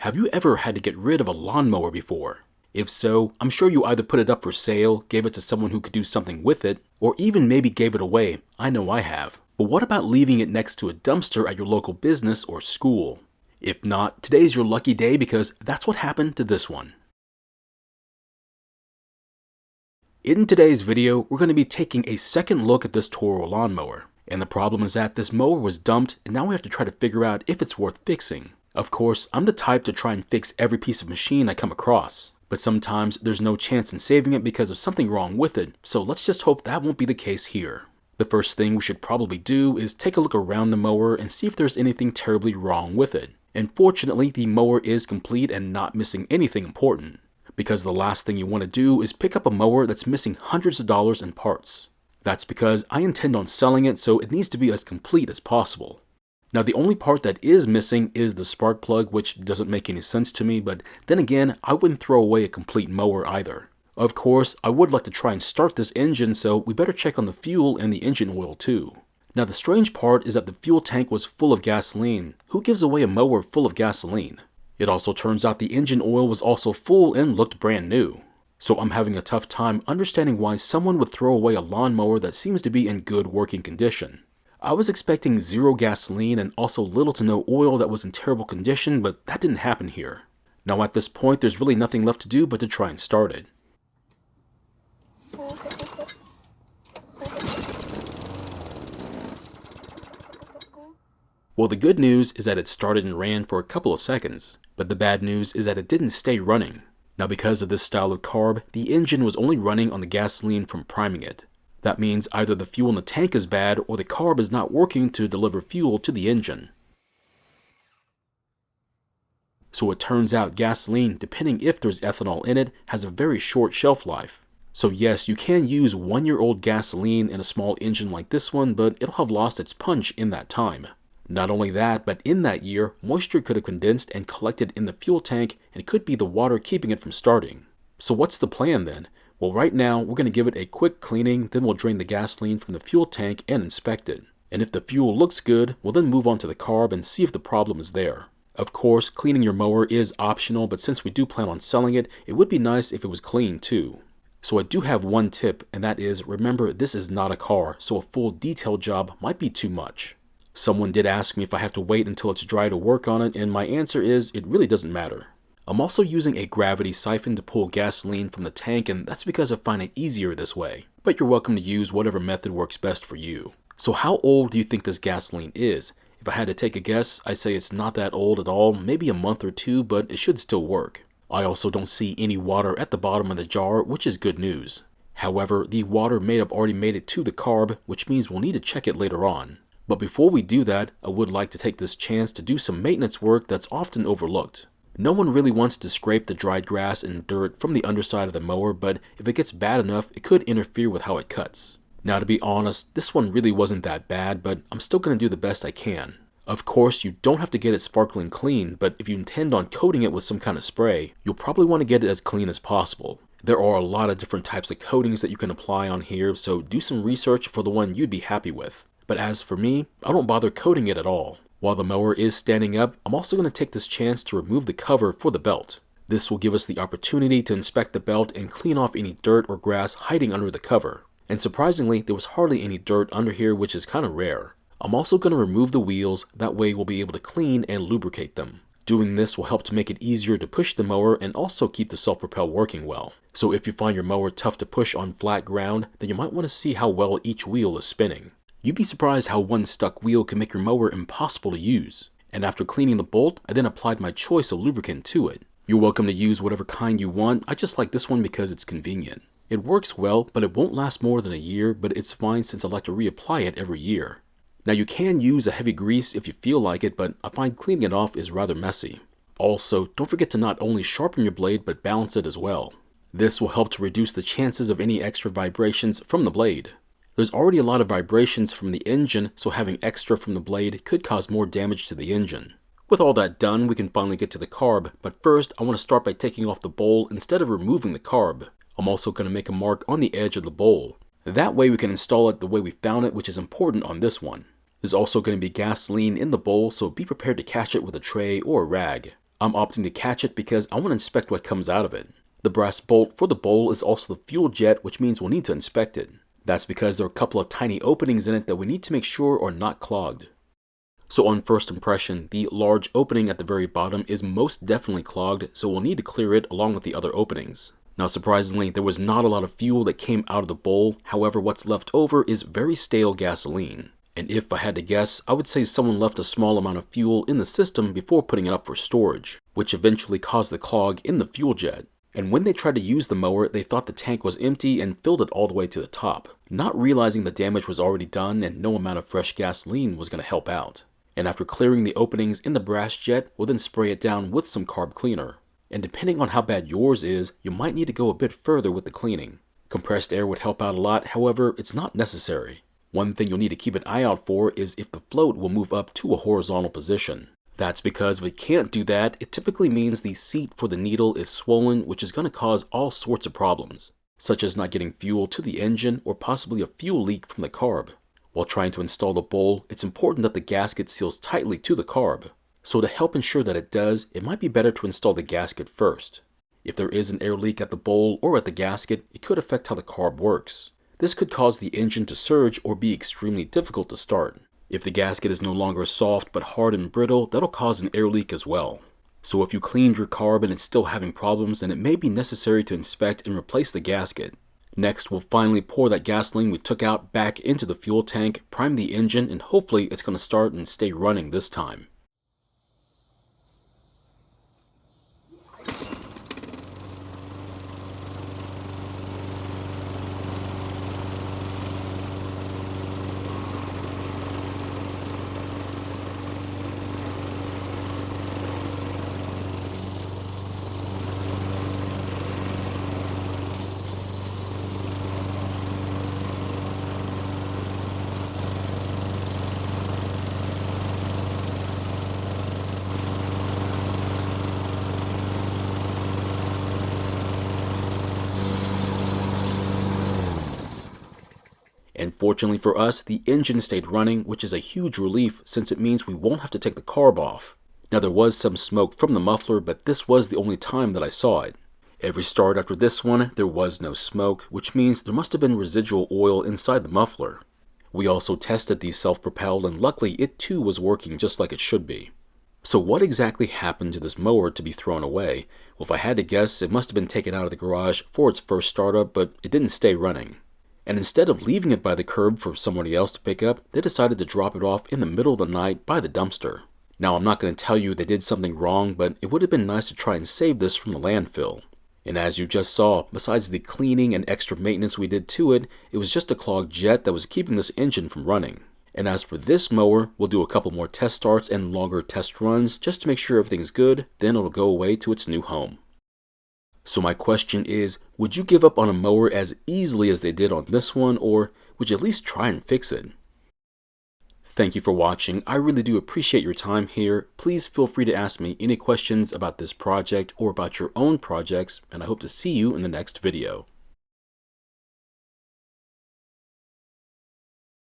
Have you ever had to get rid of a lawnmower before? If so, I'm sure you either put it up for sale, gave it to someone who could do something with it, or even maybe gave it away. I know I have. But what about leaving it next to a dumpster at your local business or school? If not, today's your lucky day because that's what happened to this one. In today's video, we're going to be taking a second look at this Toro lawnmower. And the problem is that this mower was dumped and now we have to try to figure out if it's worth fixing. Of course, I'm the type to try and fix every piece of machine I come across. But sometimes there's no chance in saving it because of something wrong with it, so let's just hope that won't be the case here. The first thing we should probably do is take a look around the mower and see if there's anything terribly wrong with it. And fortunately, the mower is complete and not missing anything important. Because the last thing you want to do is pick up a mower that's missing hundreds of dollars in parts. That's because I intend on selling it, so it needs to be as complete as possible. Now the only part that is missing is the spark plug, which doesn't make any sense to me, but then again, I wouldn't throw away a complete mower either. Of course, I would like to try and start this engine, so we better check on the fuel and the engine oil too. Now the strange part is that the fuel tank was full of gasoline. Who gives away a mower full of gasoline? It also turns out the engine oil was also full and looked brand new. So I'm having a tough time understanding why someone would throw away a lawnmower that seems to be in good working condition. I was expecting zero gasoline and also little to no oil that was in terrible condition, but that didn't happen here. Now at this point, there's really nothing left to do but to try and start it. Well, the good news is that it started and ran for a couple of seconds, but the bad news is that it didn't stay running. Now because of this style of carb, the engine was only running on the gasoline from priming it. That means either the fuel in the tank is bad or the carb is not working to deliver fuel to the engine. So it turns out gasoline, depending if there's ethanol in it, has a very short shelf life. So yes, you can use 1-year-old gasoline in a small engine like this one, but it'll have lost its punch in that time. Not only that, but in that year, moisture could have condensed and collected in the fuel tank, and it could be the water keeping it from starting. So what's the plan then? Well, right now, we're going to give it a quick cleaning, then we'll drain the gasoline from the fuel tank and inspect it. And if the fuel looks good, we'll then move on to the carb and see if the problem is there. Of course, cleaning your mower is optional, but since we do plan on selling it, it would be nice if it was clean too. So I do have one tip, and that is, remember, this is not a car, so a full detail job might be too much. Someone did ask me if I have to wait until it's dry to work on it, and my answer is, it really doesn't matter. I'm also using a gravity siphon to pull gasoline from the tank, and that's because I find it easier this way. But you're welcome to use whatever method works best for you. So how old do you think this gasoline is? If I had to take a guess, I'd say it's not that old at all, maybe a month or two, but it should still work. I also don't see any water at the bottom of the jar, which is good news. However, the water may have already made it to the carb, which means we'll need to check it later on. But before we do that, I would like to take this chance to do some maintenance work that's often overlooked. No one really wants to scrape the dried grass and dirt from the underside of the mower, but if it gets bad enough, it could interfere with how it cuts. Now to be honest, this one really wasn't that bad, but I'm still going to do the best I can. Of course, you don't have to get it sparkling clean, but if you intend on coating it with some kind of spray, you'll probably want to get it as clean as possible. There are a lot of different types of coatings that you can apply on here, so do some research for the one you'd be happy with. But as for me, I don't bother coating it at all. While the mower is standing up, I'm also going to take this chance to remove the cover for the belt. This will give us the opportunity to inspect the belt and clean off any dirt or grass hiding under the cover. And surprisingly, there was hardly any dirt under here, which is kind of rare. I'm also going to remove the wheels, that way we'll be able to clean and lubricate them. Doing this will help to make it easier to push the mower and also keep the self-propel working well. So if you find your mower tough to push on flat ground, then you might want to see how well each wheel is spinning. You'd be surprised how one stuck wheel can make your mower impossible to use. And after cleaning the bolt, I then applied my choice of lubricant to it. You're welcome to use whatever kind you want, I just like this one because it's convenient. It works well, but it won't last more than a year, but it's fine since I like to reapply it every year. Now you can use a heavy grease if you feel like it, but I find cleaning it off is rather messy. Also, don't forget to not only sharpen your blade, but balance it as well. This will help to reduce the chances of any extra vibrations from the blade. There's already a lot of vibrations from the engine, so having extra from the blade could cause more damage to the engine. With all that done, we can finally get to the carb, but first I want to start by taking off the bowl instead of removing the carb. I'm also going to make a mark on the edge of the bowl. That way we can install it the way we found it, which is important on this one. There's also going to be gasoline in the bowl, so be prepared to catch it with a tray or a rag. I'm opting to catch it because I want to inspect what comes out of it. The brass bolt for the bowl is also the fuel jet, which means we'll need to inspect it. That's because there are a couple of tiny openings in it that we need to make sure are not clogged. So on first impression, the large opening at the very bottom is most definitely clogged, so we'll need to clear it along with the other openings. Now surprisingly, there was not a lot of fuel that came out of the bowl, however what's left over is very stale gasoline. And if I had to guess, I would say someone left a small amount of fuel in the system before putting it up for storage, which eventually caused the clog in the fuel jet. And when they tried to use the mower, they thought the tank was empty and filled it all the way to the top, not realizing the damage was already done and no amount of fresh gasoline was going to help out. And after clearing the openings in the brass jet, we'll then spray it down with some carb cleaner. And depending on how bad yours is, you might need to go a bit further with the cleaning. Compressed air would help out a lot, however, it's not necessary. One thing you'll need to keep an eye out for is if the float will move up to a horizontal position. That's because if it can't do that, it typically means the seat for the needle is swollen, which is going to cause all sorts of problems, such as not getting fuel to the engine or possibly a fuel leak from the carb. While trying to install the bowl, it's important that the gasket seals tightly to the carb. So to help ensure that it does, it might be better to install the gasket first. If there is an air leak at the bowl or at the gasket, it could affect how the carb works. This could cause the engine to surge or be extremely difficult to start. If the gasket is no longer soft but hard and brittle, that'll cause an air leak as well. So if you cleaned your carb and it's still having problems, then it may be necessary to inspect and replace the gasket. Next, we'll finally pour that gasoline we took out back into the fuel tank, prime the engine, and hopefully it's going to start and stay running this time. And fortunately for us, the engine stayed running, which is a huge relief since it means we won't have to take the carb off. Now there was some smoke from the muffler, but this was the only time that I saw it. Every start after this one, there was no smoke, which means there must have been residual oil inside the muffler. We also tested the self-propelled and luckily it too was working just like it should be. So what exactly happened to this mower to be thrown away? Well, if I had to guess, it must have been taken out of the garage for its first startup, but it didn't stay running. And instead of leaving it by the curb for somebody else to pick up, they decided to drop it off in the middle of the night by the dumpster. Now, I'm not going to tell you they did something wrong, but it would have been nice to try and save this from the landfill. And as you just saw, besides the cleaning and extra maintenance we did to it, it was just a clogged jet that was keeping this engine from running. And as for this mower, we'll do a couple more test starts and longer test runs just to make sure everything's good, then it'll go away to its new home. So my question is, would you give up on a mower as easily as they did on this one, or would you at least try and fix it? Thank you for watching. I really do appreciate your time here. Please feel free to ask me any questions about this project or about your own projects, and I hope to see you in the next video.